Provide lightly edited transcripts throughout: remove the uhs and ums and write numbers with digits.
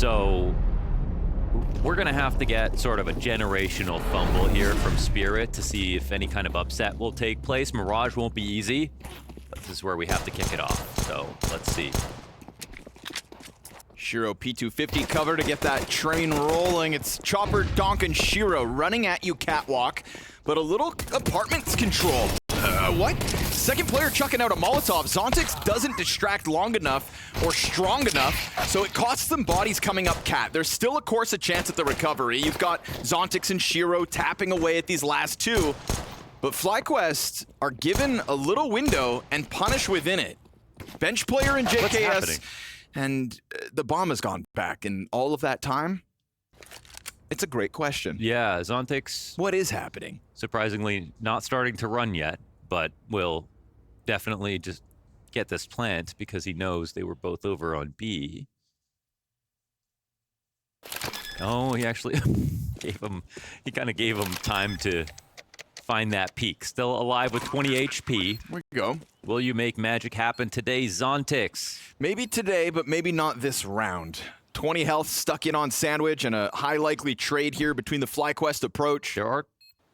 So we're going to have to get sort of a generational fumble here from Spirit to see if any kind of upset will take place. Mirage won't be easy, but this is where we have to kick it off. So let's see. Shiro P250 cover to get that train rolling. It's Chopper, Donk, and Shiro running at you catwalk, but a little apartments control. What? Second player chucking out a Molotov. Zontix doesn't distract long enough or strong enough, so it costs them bodies coming up cat. There's still, of course, a chance at the recovery. You've got Zontix and Shiro tapping away at these last two, but FlyQuest are given a little window and punish within it. Bench player in JKS, and the bomb has gone back in all of that time. It's a great question. Yeah, Zontix. What is happening? Surprisingly, not starting to run yet, but will definitely just get this plant because he knows they were both over on B. Oh, he actually he kind of gave him time to find that peak. Still alive with 20 HP. There we go. Will you make magic happen today, Zontix? Maybe today, but maybe not this round. 20 health stuck in on Sandwich and a high likely trade here between the FlyQuest approach. There are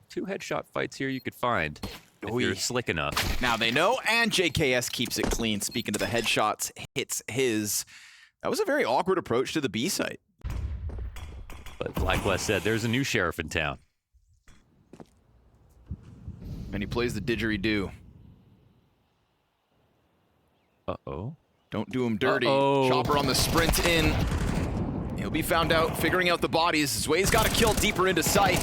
2 headshot fights here you could find if you're slick enough. Now they know, and JKS keeps it clean. Speaking of the headshots, hits his. That was a very awkward approach to the B site. But FlyQuest said there's a new sheriff in town. And he plays the didgeridoo. Uh-oh. Don't do him dirty. Uh-oh. Chopper on the sprint in. He'll be found out figuring out the bodies. Zway's got to kill deeper into sight.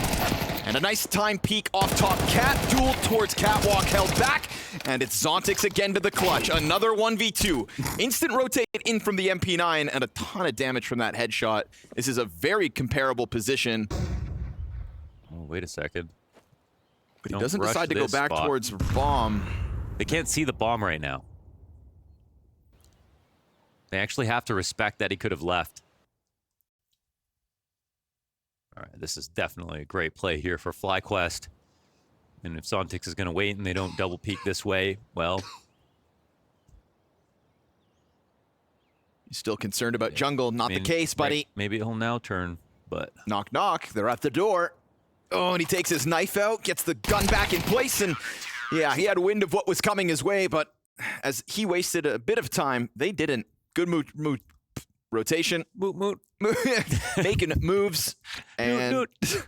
And a nice time peek off top. Cat duel towards Catwalk held back. And it's Zontix again to the clutch. Another 1v2. Instant rotate in from the MP9 and a ton of damage from that headshot. This is a very comparable position. Oh, wait a second. But he doesn't decide to go back towards bomb. They can't see the bomb right now. They actually have to respect that he could have left. All right, this is definitely a great play here for FlyQuest. And if Zontix is going to wait and they don't double peek this way, well... He's still concerned about jungle. Not the case, buddy. Maybe he'll now turn, but... Knock, knock. They're at the door. Oh, and he takes his knife out, gets the gun back in place, and yeah, he had wind of what was coming his way, but as he wasted a bit of time, they didn't. Good move, rotation. Making moves. And if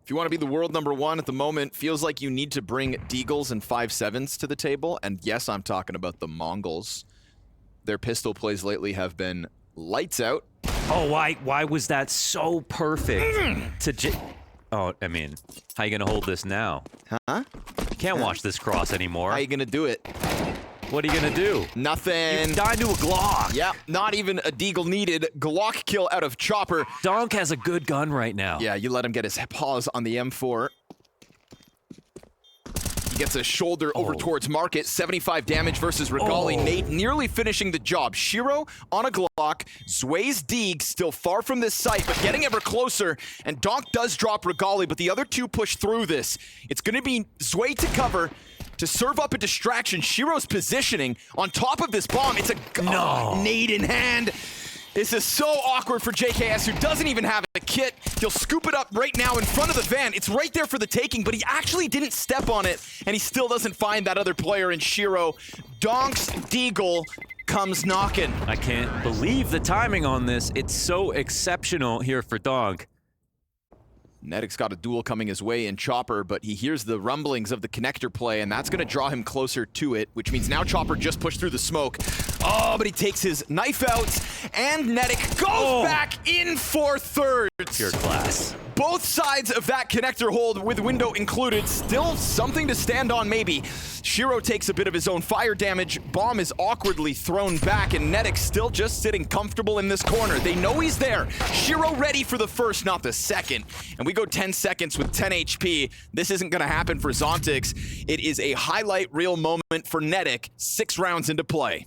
you want to be the world #1 at the moment, feels like you need to bring Deagles and 5.7s to the table. And yes, I'm talking about the Mongols. Their pistol plays lately have been lights out. Oh, why was that so perfect to Oh, I mean, how you gonna hold this now? Huh? You can't watch this cross anymore. How you gonna do it? What are you gonna do? Nothing. You died to a Glock. Yep, not even a Deagle needed. Glock kill out of Chopper. Donk has a good gun right now. Yeah, you let him get his paws on the M4. He gets a shoulder over towards Market. 75 damage versus Regali. Nate nearly finishing the job. Shiro on a Glock. Zway's Deeg still far from this site, but getting ever closer. And Donk does drop Regali, but the other two push through this. It's going to be Zway to cover, to serve up a distraction. Shiro's positioning on top of this bomb. It's a nade in hand. This is so awkward for JKS, who doesn't even have a kit. He'll scoop it up right now in front of the van. It's right there for the taking, but he actually didn't step on it, and he still doesn't find that other player in Shiro. Donk's Deagle comes knocking. I can't believe the timing on this. It's so exceptional here for Donk. Nedic's got a duel coming his way in Chopper, but he hears the rumblings of the connector play, and that's going to draw him closer to it, which means now Chopper just pushed through the smoke. Oh, but he takes his knife out, and Nedic goes back in for thirds. Pure class. Both sides of that connector hold, with window included, still something to stand on maybe. Shiro takes a bit of his own fire damage. Bomb is awkwardly thrown back, and Nedic still just sitting comfortable in this corner. They know he's there. Shiro ready for the first, not the second. And we go 10 seconds with 10 HP. This isn't going to happen for Zontix. It is a highlight reel moment for Nedic, 6 rounds into play.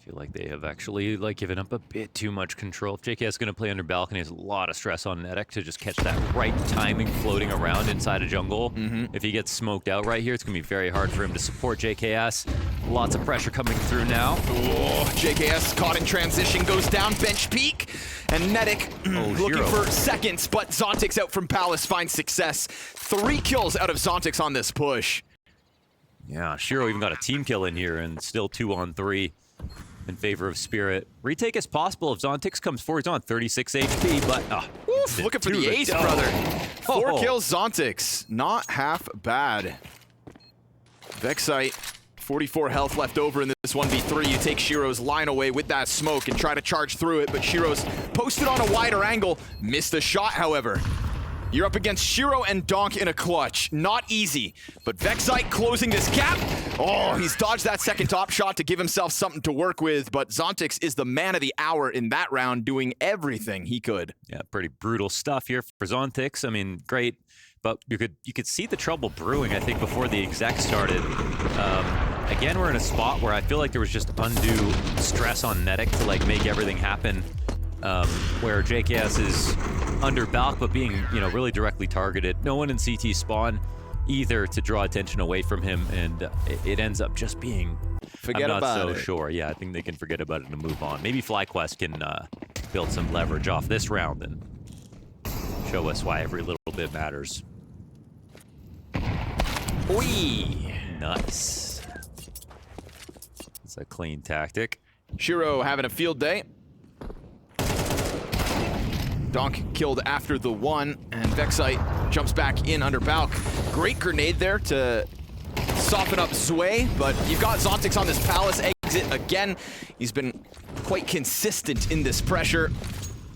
I feel like they have actually given up a bit too much control. If JKS is going to play under balcony, there's a lot of stress on Nedic to just catch that right timing floating around inside a jungle. If he gets smoked out right here, it's going to be very hard for him to support JKS. Lots of pressure coming through now. JKS caught in transition, goes down, bench peak. And Netic looking Shiro. for seconds, but Zontix out from Palace finds success. 3 kills out of Zontix on this push. Yeah, Shiro even got a team kill in here, and still 2-on-3 in favor of Spirit. Retake is possible if Zontix comes forward. He's on 36 HP, but Oof, looking for the ace, brother. 4 kills, Zontix. Not half bad. Vexite, 44 health left over in this 1v3. You take Shiro's line away with that smoke and try to charge through it, but Shiro's posted on a wider angle. Missed a shot, however. You're up against Shiro and Donk in a clutch. Not easy, but Vexite closing this gap. Oh, he's dodged that second top shot to give himself something to work with, but Zontix is the man of the hour in that round, doing everything he could. Yeah, pretty brutal stuff here for Zontix. I mean, great, but you could see the trouble brewing, I think, before the exec started. Again, we're in a spot where I feel like there was just undue stress on Netic to like make everything happen. Where JKS is under Balk, but being, really directly targeted. No one in CT spawn either to draw attention away from him, and it ends up just being. Forget I'm about not so it. sure. Yeah, I think they can forget about it and move on. Maybe FlyQuest can build some leverage off this round and show us why every little bit matters. Oi! Nice. It's a clean tactic. Shiro having a field day. Donk killed after the 1, and Vexite jumps back in under Balk. Great grenade there to soften up Zwei, but you've got Zontix on this Palace exit again. He's been quite consistent in this pressure.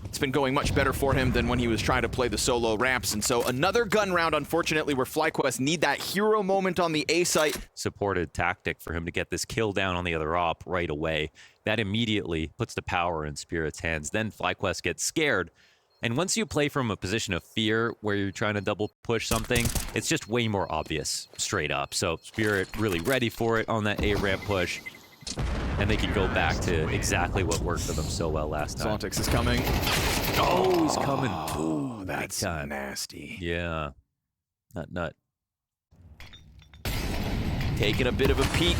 It's been going much better for him than when he was trying to play the solo ramps, and so another gun round, unfortunately, where FlyQuest need that hero moment on the A site. Supported tactic for him to get this kill down on the other op right away. That immediately puts the power in Spirit's hands. Then FlyQuest gets scared. And once you play from a position of fear where you're trying to double push something, it's just way more obvious straight up. So Spirit really ready for it on that A ramp push. And they can go back to exactly what worked for them so well last time. Zontix is coming. Oh, he's coming. Oh, Ooh, that's big time. nasty. Yeah. Nut. Taking a bit of a peek.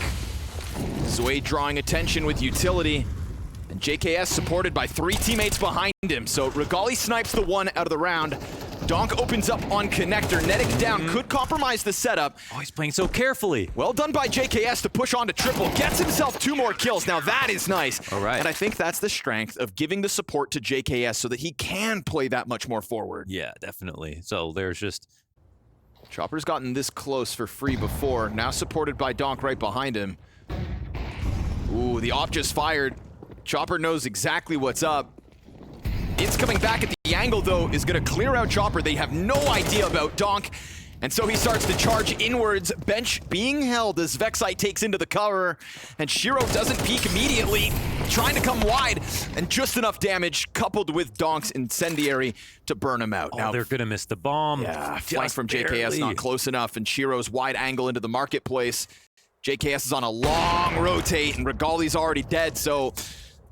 Zwei drawing attention with utility. And JKS supported by 3 teammates behind him. So Regali snipes the 1 out of the round. Donk opens up on connector. Netic down, could compromise the setup. Oh, he's playing so carefully. Well done by JKS to push on to triple. Gets himself 2 more kills. Now that is nice. All right. And I think that's the strength of giving the support to JKS so that he can play that much more forward. Yeah, definitely. So there's just... Chopper's gotten this close for free before. Now supported by Donk right behind him. Ooh, the op just fired. Chopper knows exactly what's up. It's coming back at the angle, though, is going to clear out Chopper. They have no idea about Donk. And so he starts to charge inwards. Bench being held as Vexite takes into the cover. And Shiro doesn't peek immediately, trying to come wide. And just enough damage coupled with Donk's incendiary to burn him out. Oh, now they're going to miss the bomb. yeah, flank Just from JKS barely. not close enough. And Shiro's wide angle into the marketplace. JKS is on a long rotate, and Regali's already dead. So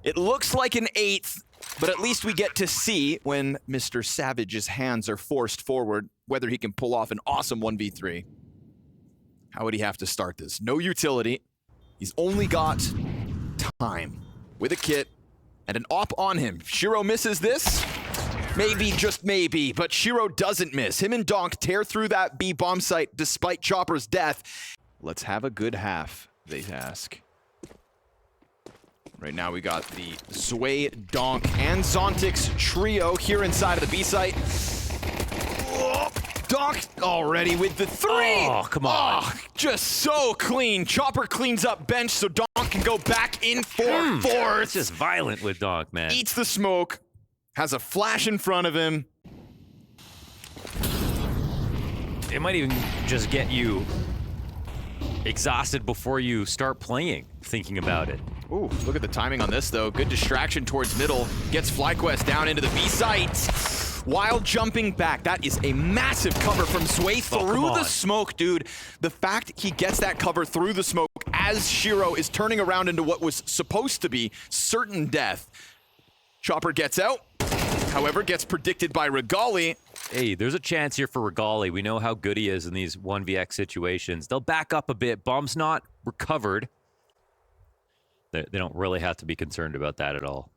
it looks like an 8th. But at least we get to see when Mr. Savage's hands are forced forward, whether he can pull off an awesome 1v3. How would he have to start this? No utility. He's only got time with a kit and an op on him. Shiro misses this. Maybe, just maybe, but Shiro doesn't miss. Him and Donk tear through that B bomb site despite Chopper's death. Let's have a good half, they ask. Right now we got the Zwei, Donk, and Zontix trio here inside of the B site. Oh, Donk already with the 3. Oh, come on. Oh, just so clean. Chopper cleans up bench so Donk can go back in for 4. It's just violent with Donk, man. Eats the smoke, has a flash in front of him. It might even just get you exhausted before you start playing, thinking about it. Ooh, look at the timing on this, though. Good distraction towards middle. Gets FlyQuest down into the B site. While jumping back. That is a massive cover from Zwei through the smoke, dude. The fact he gets that cover through the smoke as Shiro is turning around into what was supposed to be certain death. Chopper gets out. However, gets predicted by Regali. Hey, there's a chance here for Regali. We know how good he is in these 1vx situations. They'll back up a bit. Bomb's not recovered. They don't really have to be concerned about that at all.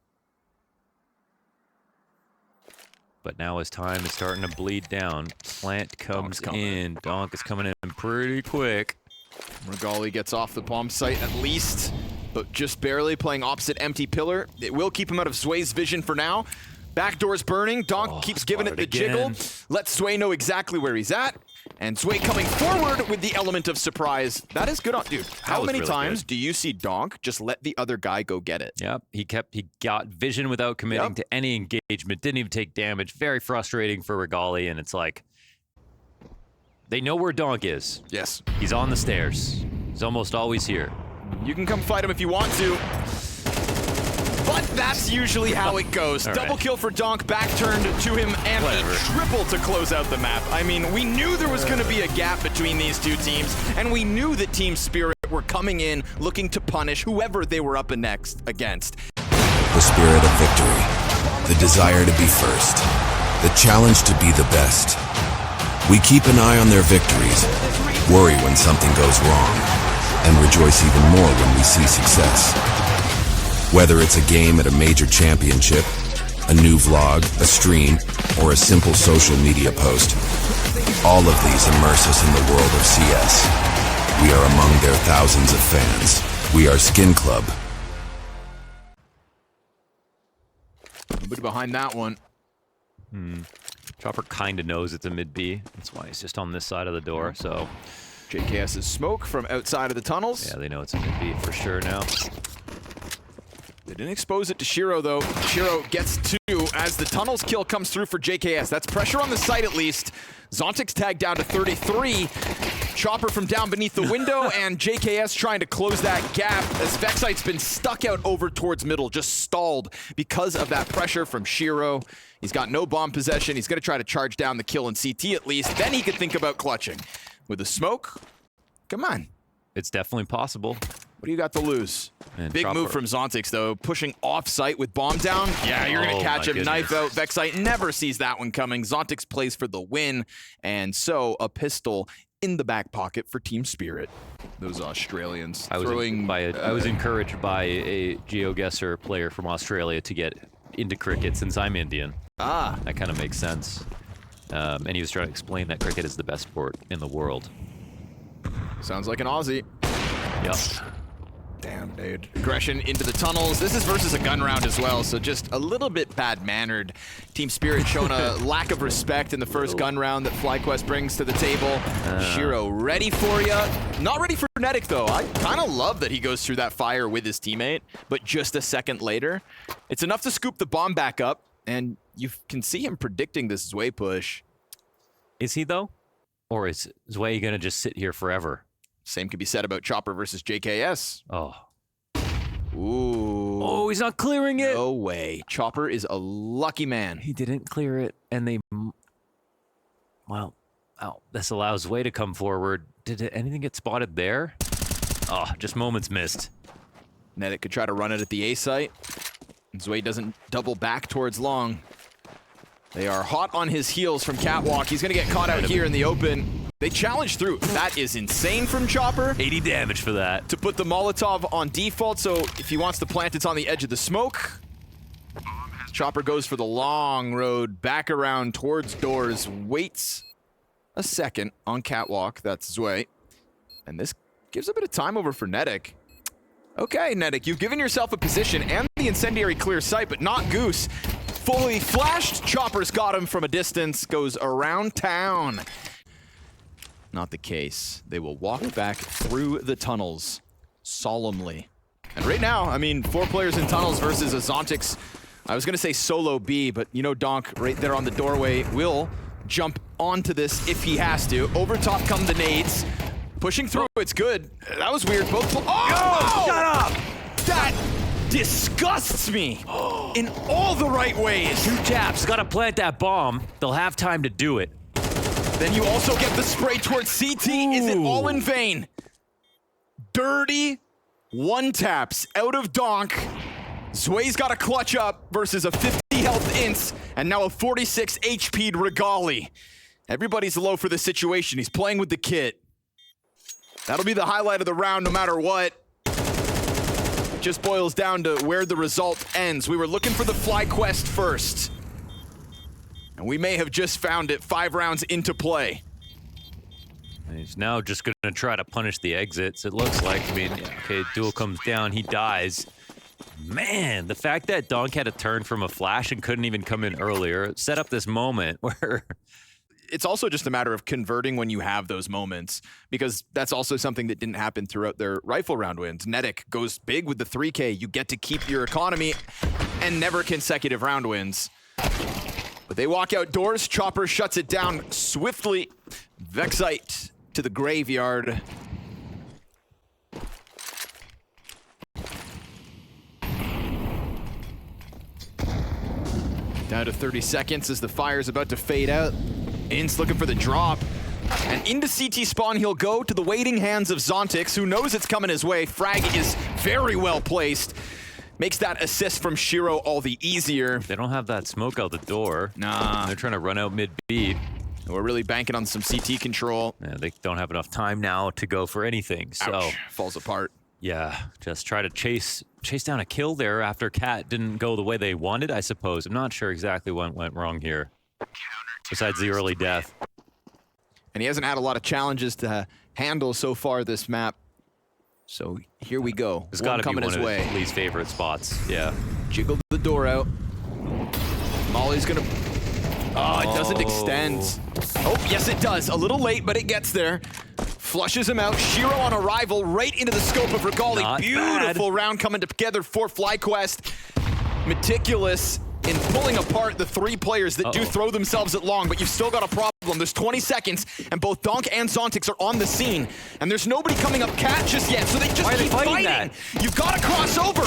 But now his time is starting to bleed down. Plant comes in. Donk is coming in pretty quick. Regali gets off the bomb site at least, but just barely, playing opposite empty pillar. It will keep him out of Zway's vision for now. Backdoor's burning. Donk keeps giving it the jiggle. Lets Zway know exactly where he's at. And Zway coming forward with the element of surprise. That is good on, dude. How many times do you see Donk just let the other guy go get it? Yep, he got vision without committing to any engagement. Didn't even take damage. Very frustrating for Regali, and it's like, they know where Donk is. Yes. He's on the stairs. He's almost always here. You can come fight him if you want to. But that's usually how it goes. Double kill for Donk, back turned to him, and a triple to close out the map. I mean, we knew there was going to be a gap between these two teams, and we knew that Team Spirit were coming in looking to punish whoever they were up against. The spirit of victory, the desire to be first, the challenge to be the best. We keep an eye on their victories, worry when something goes wrong, and rejoice even more when we see success. Whether it's a game at a major championship, a new vlog, a stream, or a simple social media post, all of these immerse us in the world of CS. We are among their thousands of fans. We are Skin Club. Nobody behind that one. Chopper kind of knows it's a mid-B. That's why he's just on this side of the door, so... JKS's smoke from outside of the tunnels. Yeah, they know it's a mid-B for sure now. They didn't expose it to Shiro, though. Shiro gets two as the tunnels kill comes through for JKS. That's pressure on the site, at least. Zontic's tagged down to 33. Chopper from down beneath the window, and JKS trying to close that gap as Vexite's been stuck out over towards middle, just stalled because of that pressure from Shiro. He's got no bomb possession. He's going to try to charge down the kill in CT at least. Then he could think about clutching. With the smoke, come on. It's definitely possible. What do you got to lose? And Big move from Zontix, though. Pushing off-site with bomb down. Yeah, you're going to catch him. Knife out. Vexite never sees that one coming. Zontix plays for the win. And so a pistol in the back pocket for Team Spirit. Those Australians I was encouraged by a GeoGuessr player from Australia to get into cricket since I'm Indian. That kind of makes sense. And he was trying to explain that cricket is the best sport in the world. Sounds like an Aussie. Yep. Damn, dude. Aggression into the tunnels. This is versus a gun round as well, so just a little bit bad-mannered. Team Spirit showing a lack of respect in the first gun round that FlyQuest brings to the table. Shiro ready for ya. Not ready for Netic, though. I kind of love that he goes through that fire with his teammate, but just a second later. It's enough to scoop the bomb back up, and you can see him predicting this Zway push. Is he, though? Or is Zway going to just sit here forever? Same could be said about Chopper versus JKS. Oh. Ooh. Oh, he's not clearing it. No way. Chopper is a lucky man. He didn't clear it, and they... Well, this allows Zway to come forward. Did anything get spotted there? Oh, just moments missed. Netic could try to run it at the A site. Zway doesn't double back towards long. They are hot on his heels from Catwalk. He's going to get caught out here in the open. They challenge through. That is insane from Chopper. 80 damage for that. To put the Molotov on default, so if he wants to plant, it's on the edge of the smoke. Chopper goes for the long road back around towards doors. Waits a second on Catwalk. That's Zway. And this gives a bit of time over for Netic. Okay, Netic, you've given yourself a position and the incendiary clear sight, but not Goose. Fully flashed. Chopper's got him from a distance. Goes around town. Not the case. They will walk back through the tunnels solemnly. And right now, I mean, 4 players in tunnels versus a Zontix. I was going to say solo B, but you know Donk right there on the doorway will jump onto this if he has to. Over top come the nades. Pushing through, it's good. That was weird. Both. Oh! Shut up! That disgusts me in all the right ways. 2 taps. Got to plant that bomb. They'll have time to do it. Then you also get the spray towards CT. Ooh. Is it all in vain? Dirty 1 taps out of Donk. Zway's got a clutch up versus a 50 health Ince, and now a 46 HP'd Regali. Everybody's low for the situation. He's playing with the kit. That'll be the highlight of the round no matter what. It just boils down to where the result ends. We were looking for the FlyQuest first. And we may have just found it 5 rounds into play. And he's now just going to try to punish the exits, it looks like. I mean, yeah, okay, duel comes down, he dies. Man, the fact that Donk had a turn from a flash and couldn't even come in earlier set up this moment where... It's also just a matter of converting when you have those moments, because that's also something that didn't happen throughout their rifle round wins. Nedic goes big with the 3K. You get to keep your economy and never consecutive round wins. But they walk outdoors. Chopper shuts it down swiftly. Vexite to the graveyard. Down to 30 seconds as the fire's about to fade out. Ince looking for the drop. And into CT spawn he'll go to the waiting hands of Zontix, who knows it's coming his way. Frag is very well placed. Makes that assist from Shiro all the easier. They don't have that smoke out the door. Nah. They're trying to run out mid-B. We're really banking on some CT control. Yeah, they don't have enough time now to go for anything, so... Ouch. Falls apart. Yeah, just try to chase down a kill there after Cat didn't go the way they wanted, I suppose. I'm not sure exactly what went wrong here. Besides the early death. And he hasn't had a lot of challenges to handle so far this map. So here we go. It's got to be one of way. his least favorite spots. Yeah. Jiggled the door out. Molly's gonna... Oh, it doesn't extend. Oh, yes it does. A little late, but it gets there. Flushes him out. Shiro on arrival right into the scope of Regali. Beautiful round coming together for FlyQuest. Meticulous in pulling apart the 3 players that do throw themselves at long, but you've still got a problem. There's 20 seconds, and both Donk and Zontix are on the scene, and there's nobody coming up Cat just yet, so they just keep fighting. You've got to cross over.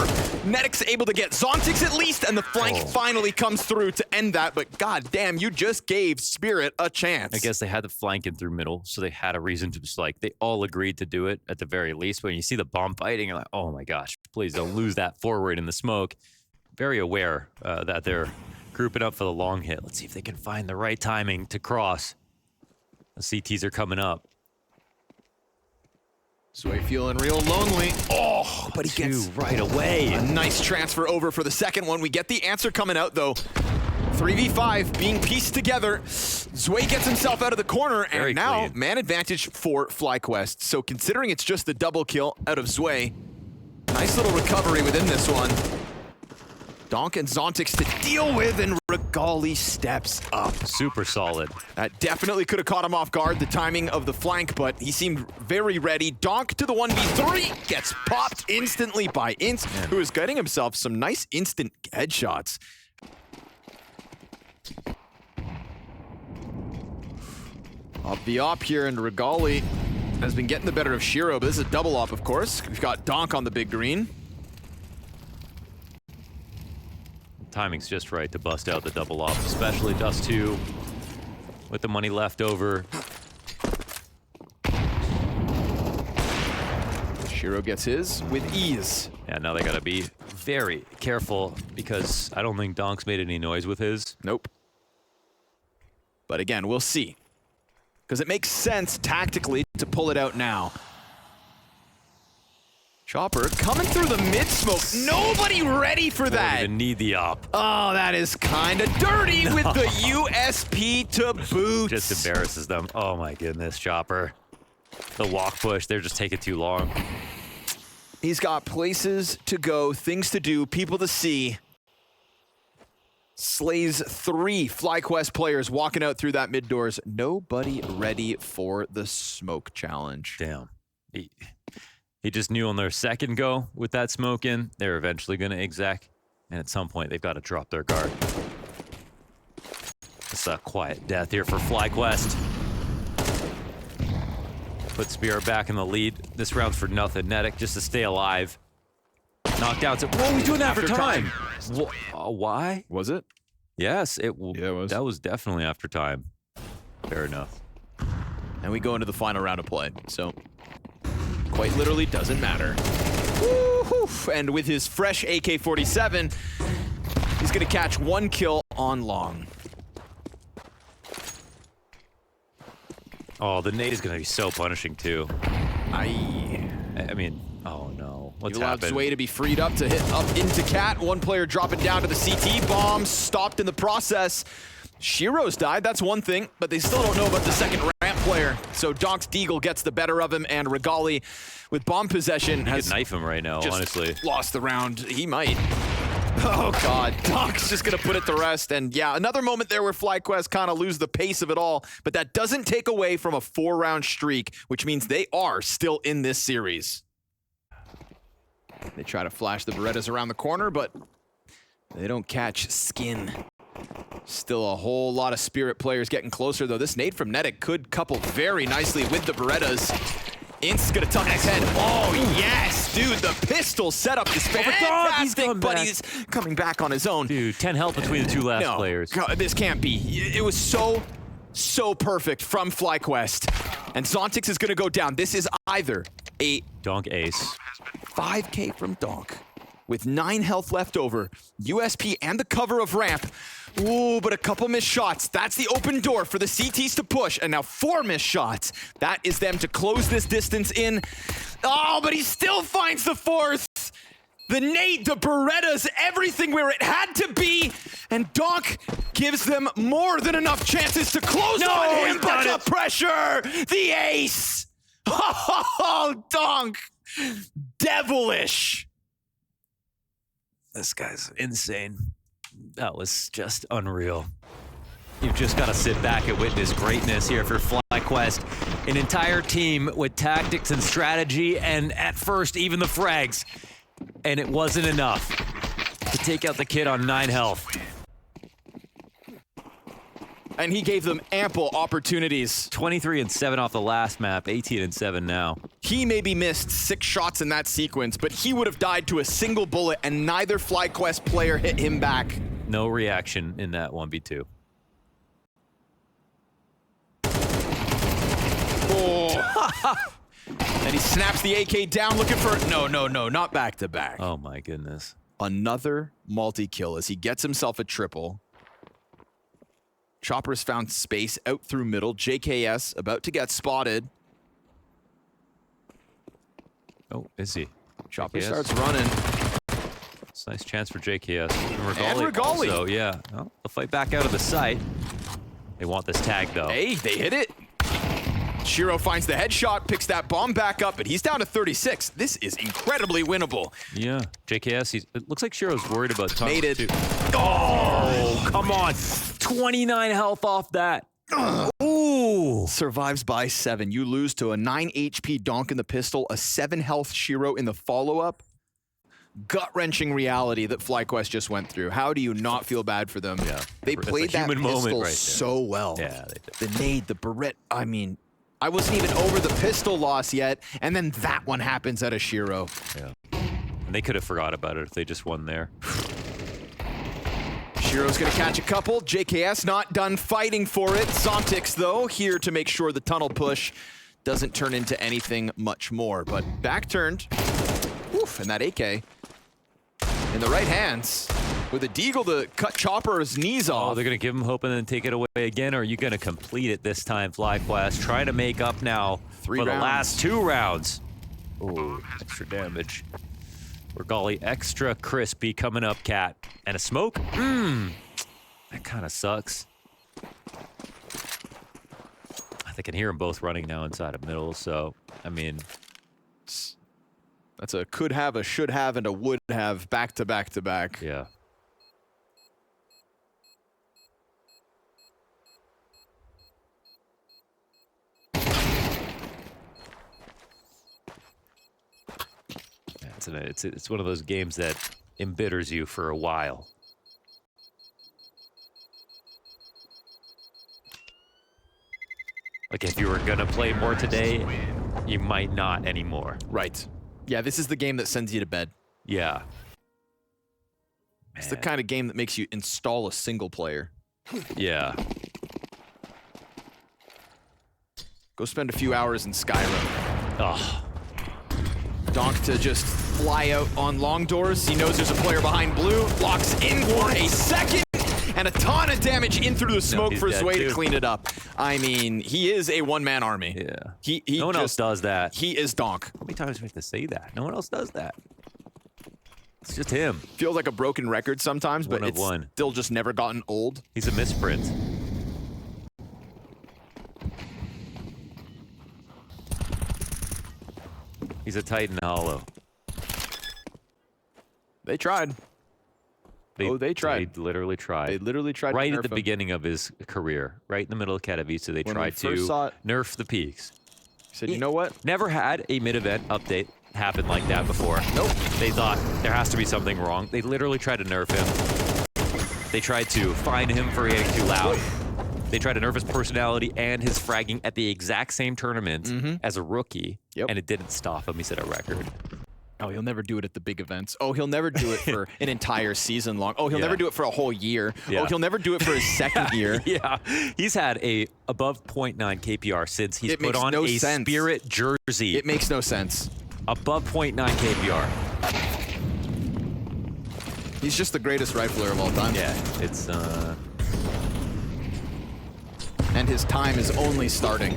Nedic's able to get Zontix at least, and the flank finally comes through to end that, but goddamn, you just gave Spirit a chance. I guess they had the flank in through middle, so they had a reason to just like, they all agreed to do it at the very least. When you see the bomb fighting, you're like, oh my gosh, please don't lose that forward in the smoke. Very aware that they're grouping up for the long hit. Let's see if they can find the right timing to cross. The CTs are coming up. Sway feeling real lonely. Oh, but he gets right away. A nice transfer over for the second one. We get the answer coming out though. 3v5 being pieced together. Zway gets himself out of the corner, and now man advantage for FlyQuest. So considering it's just the double kill out of Zway, nice little recovery within this one. Donk and Zontix to deal with, and Regali steps up. Super solid. That definitely could have caught him off guard, the timing of the flank, but he seemed very ready. Donk to the 1v3, gets popped instantly by Ince, who is getting himself some nice instant headshots. Up the op here, and Regali has been getting the better of Shiro, but this is a double op, of course. We've got Donk on the big green. Timing's just right to bust out the double off, especially Dust 2 with the money left over. Shiro gets his with ease. Yeah, now they gotta be very careful because I don't think Donk's made any noise with his. Nope. But again, we'll see. Because it makes sense tactically to pull it out now. Chopper coming through the mid-smoke. Nobody ready for that. Don't even need the op. Oh, that is kind of dirty with the USP to boot. Just embarrasses them. Oh my goodness, Chopper. The walk push, they're just taking too long. He's got places to go, things to do, people to see. Slays 3 FlyQuest players walking out through that mid doors. Nobody ready for the smoke challenge. Damn. He just knew on their second go with that smoke in, they're eventually going to exec. And at some point, they've got to drop their guard. It's a quiet death here for FlyQuest. Put Spirit back in the lead. This round's for nothing. Nedic just to stay alive. Knocked out. Whoa, he's doing that after time. Why? Was it? Yes, it was. That was definitely after time. Fair enough. And we go into the final round of play. So... quite literally doesn't matter. Woo-hoo. And with his fresh AK-47, he's gonna catch 1 kill on long. Oh, the nade is gonna be so punishing too. I mean, oh no. What's allowed happened? Sway to be freed up to hit up into Cat. One player dropping down to the CT. Bomb stopped in the process. Shiro's died, that's one thing, but they still don't know about the second ramp player. So Donk's Deagle gets the better of him, and Regali, with bomb possession, has could knife him right now, just honestly. lost the round. He might. Oh God, Donk's just gonna put it to rest. And yeah, another moment there where FlyQuest kind of lose the pace of it all, but that doesn't take away from a 4-round streak, which means they are still in this series. They try to flash the Berettas around the corner, but they don't catch skin. Still a whole lot of Spirit players getting closer, though. This nade from Nedic could couple very nicely with the Berettas. Inst's gonna tuck his head. Oh, yes, dude, the pistol setup is fantastic, but he's coming back on his own. Dude, 10 health between the two last players. God, this can't be. It was so perfect from FlyQuest. And Zontix is gonna go down. This is either a Donk ace. 5K from Donk with 9 health left over, USP and the cover of ramp. Ooh, but a couple missed shots. That's the open door for the CTs to push, and now 4 missed shots. That is them to close this distance in. Oh, but he still finds the 4th. The nade, the Berettas, everything where it had to be, and Donk gives them more than enough chances to close on him, but the pressure, the ace. Oh, Donk, devilish. This guy's insane. That was just unreal. You've just got to sit back and witness greatness here for FlyQuest. An entire team with tactics and strategy, and at first, even the frags. And it wasn't enough to take out the kid on 9 health. And he gave them ample opportunities. 23 and 7 off the last map, 18 and 7 now. He maybe missed 6 shots in that sequence, but he would have died to a single bullet, and neither FlyQuest player hit him back. No reaction in that 1v2. Oh. And he snaps the AK down, looking for... No, not back-to-back. Oh my goodness. Another multi-kill as he gets himself a triple. Chopper's found space out through middle. JKS about to get spotted. Oh, is he? Chopper JKS starts running. It's a nice chance for JKS. And Regali. Also, yeah. Well, they'll fight back out of the site. They want this tag, though. Hey, they hit it. Shiro finds the headshot, picks that bomb back up, but he's down to 36. This is incredibly winnable. Yeah. JKS, it looks like Shiro's worried about tunnels, Made it. too. Oh, come on. 29 health off that. Ooh. Survives by 7. You lose to a 9 HP Donk in the pistol, a 7 health Shiro in the follow-up. Gut-wrenching reality that FlyQuest just went through. How do you not feel bad for them? Yeah. They played that pistol right so well. Yeah, they did. The nade, the Barrette, I mean, I wasn't even over the pistol loss yet, and then that one happens at a Shiro. Yeah. And they could have forgot about it if they just won there. Shiro's gonna catch a couple. JKS not done fighting for it. Zontix, though, here to make sure the tunnel push doesn't turn into anything much more. But back turned. Oof, and that AK in the right hands with a Deagle to cut Chopper's knees off. Oh, they're going to give him hope and then take it away again, or are you going to complete it this time, FlyQuest? Trying to make up now 3 for rounds. the last 2 rounds. Oh, extra damage. Regali extra crispy coming up, Cat. And a smoke? That kind of sucks. I can hear them both running now inside of middle, so, I mean... That's a could have, a should have, and a would have back to back to back. Yeah. It's one of those games that embitters you for a while. Like if you were gonna play more today, you might not anymore. Right. Yeah, this is the game that sends you to bed. Yeah. It's the kind of game that makes you install a single player. Yeah. Go spend a few hours in Skyrim. Oh. Donk to just fly out on long doors. He knows there's a player behind blue. Locks in for a second. And a ton of damage in through the smoke for Zwei to clean it up. I mean, he is a one-man army. Yeah. No one else does that. He is Donk. How many times do we have to say that? No one else does that. It's just him. Feels like a broken record sometimes, but it's one. still just never gotten old. He's a misprint. He's a Titan Hollow. They tried. They tried. They literally tried. They literally tried right to at the nerf him. beginning of his career, right in the middle of Katowice, they When we tried to first saw it- nerf the peaks. He said, you know what? Never had a mid-event update happen like that before. Nope. They thought there has to be something wrong. They literally tried to nerf him. They tried to fine him for getting too loud. They tried to nerf his personality and his fragging at the exact same tournament as a rookie, and it didn't stop him. He set a record. Oh, he'll never do it at the big events. Oh, he'll never do it for an entire season long. Oh, he'll never do it for a whole year. Yeah. Oh, he'll never do it for his second year. Yeah, he's had a above 0.9 KPR since he's It put makes on no a sense. Spirit jersey. It makes no sense. Above 0.9 KPR. He's just the greatest rifler of all time. Yeah, it's And his time is only starting.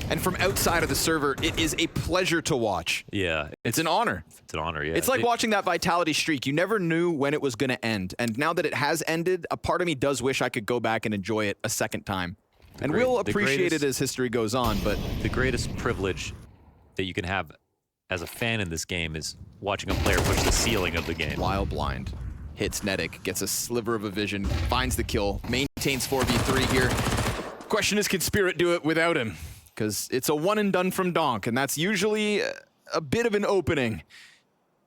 And from outside of the server, it is a pleasure to watch. yeah, It's an honor. it's an honor. Yeah, It's like watching that Vitality streak. You never knew when it was going to end. And now that it has ended, a part of me does wish I could go back and enjoy it a second time. And we'll appreciate it as history goes on, but the greatest privilege that you can have as a fan in this game is watching a player push the ceiling of the game. Wild Blind hits Netic, gets a sliver of a vision, finds the kill, maintains 4v3 here. Question is, can Spirit do it without him? Because it's a one and done from Donk, and that's usually a bit of an opening.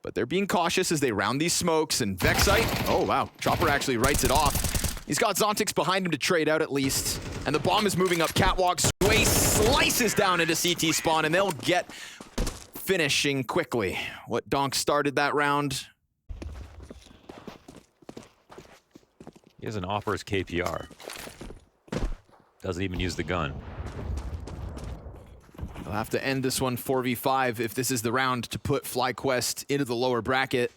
But they're being cautious as they round these smokes, and Vexite, oh wow, Chopper actually writes it off. He's got Zontix behind him to trade out at least, and the bomb is moving up catwalk. Sway slices down into CT spawn, and they'll get finishing quickly. What Donk started that round. He has an offers KPR. Doesn't even use the gun. They'll have to end this one 4v5 if this is the round to put FlyQuest into the lower bracket.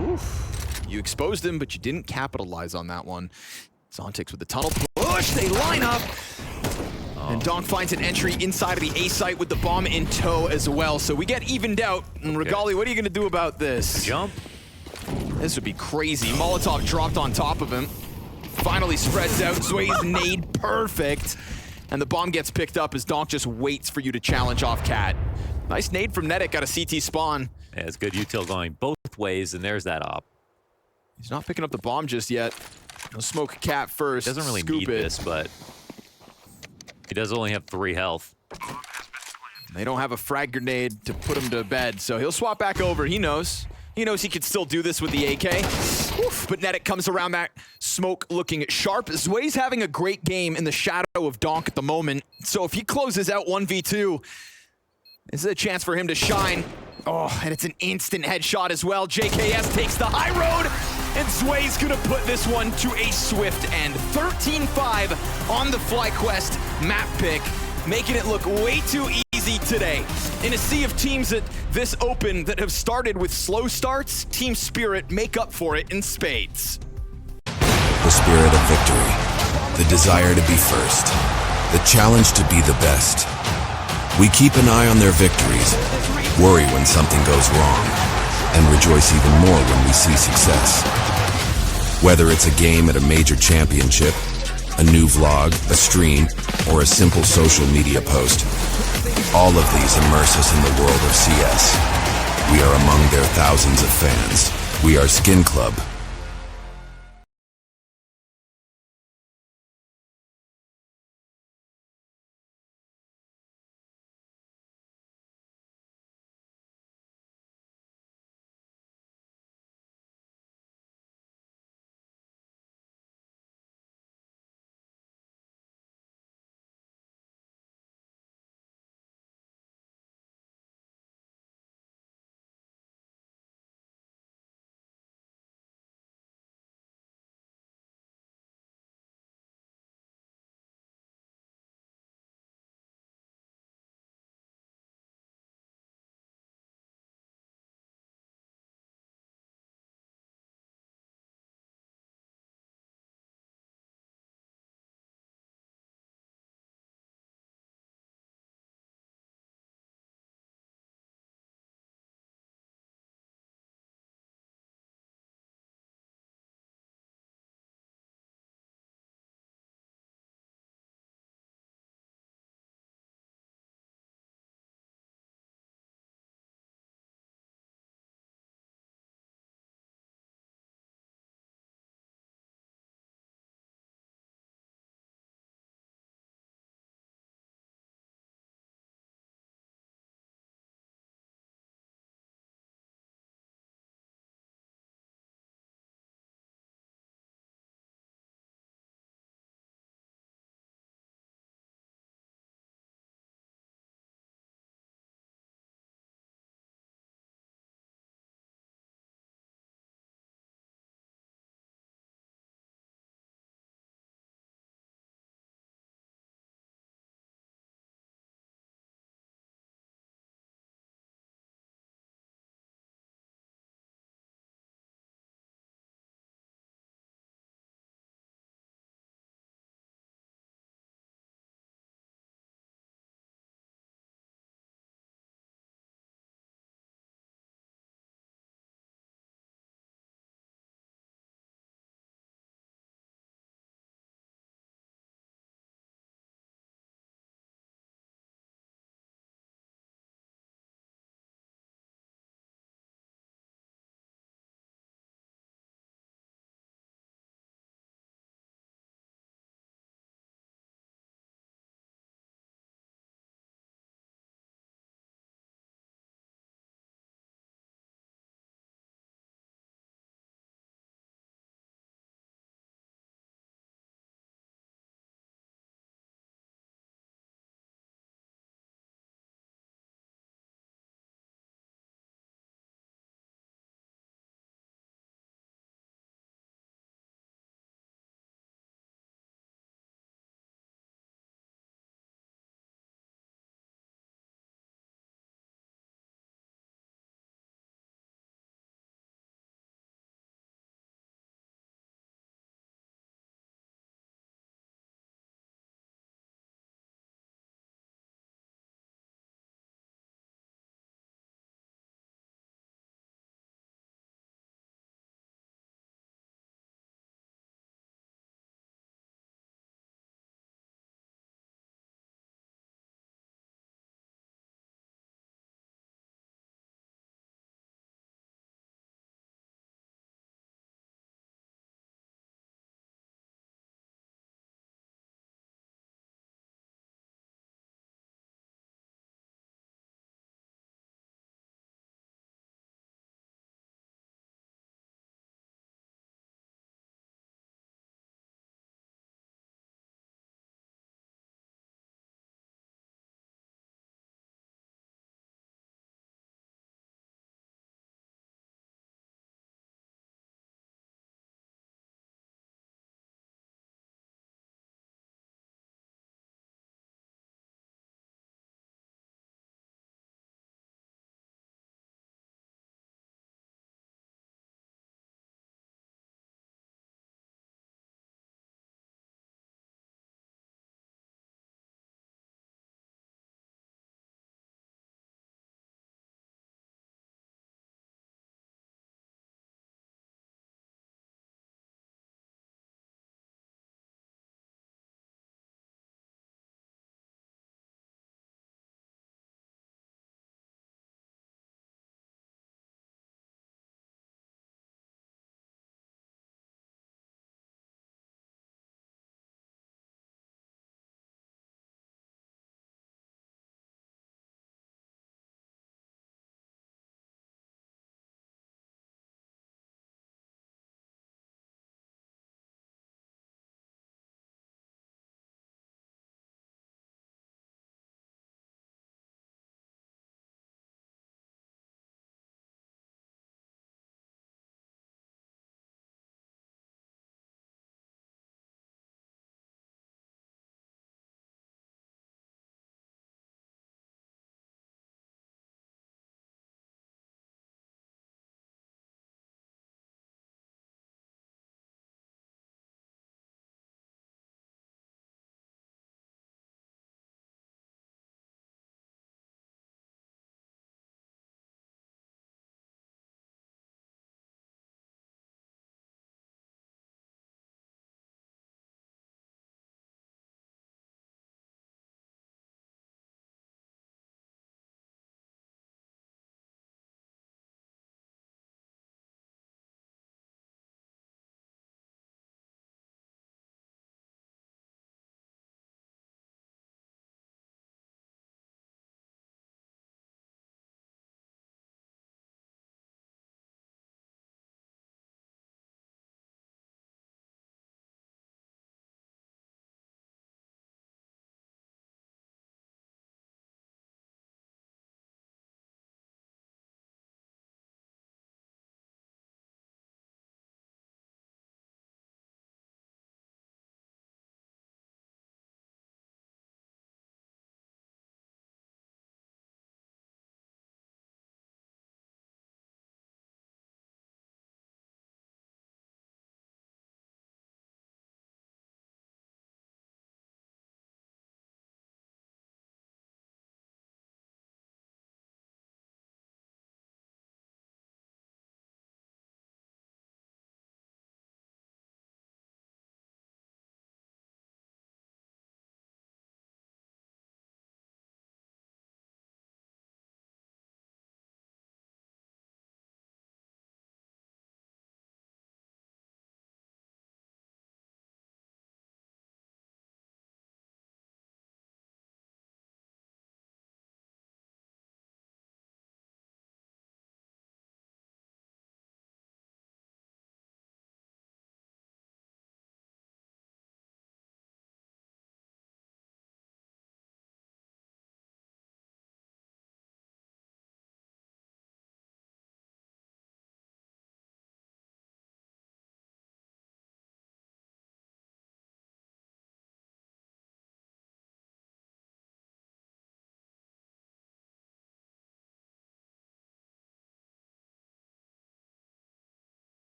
Oof. You exposed him, but you didn't capitalize on that one. Zontix with the tunnel push. They line up. And Donk finds an entry inside of the A site with the bomb in tow as well. So we get evened out. And Regali, what are you going to do about this? Jump. This would be crazy. Molotov dropped on top of him. Finally spreads out. Zway's nade perfect. And the bomb gets picked up as Donk just waits for you to challenge off Cat. Nice nade from Netic out of CT spawn. Yeah, it's good util going both ways, and there's that op. He's not picking up the bomb just yet. He'll smoke Cat first. Doesn't really scoop need it. this, but he does only have 3 health. They don't have a frag grenade to put him to bed, so he'll swap back over. He knows. He knows he can still do this with the AK. Oof, but Netic comes around that smoke looking sharp. Zway's having a great game in the shadow of Donk at the moment. So if he closes out 1v2, this is a chance for him to shine. Oh, and it's an instant headshot as well. JKS takes the high road, and Zway's gonna put this one to a swift end. 13-5 on the FlyQuest map pick, making it look way too easy today. In a sea of teams at this open that have started with slow starts, Team Spirit make up for it in spades. The spirit of victory, the desire to be first, the challenge to be the best. We keep an eye on their victories, worry when something goes wrong, and rejoice even more when we see success. Whether it's a game at a major championship, a new vlog, a stream, or a simple social media post, all of these immerse us in the world of CS. We are among their thousands of fans. We are Skin Club,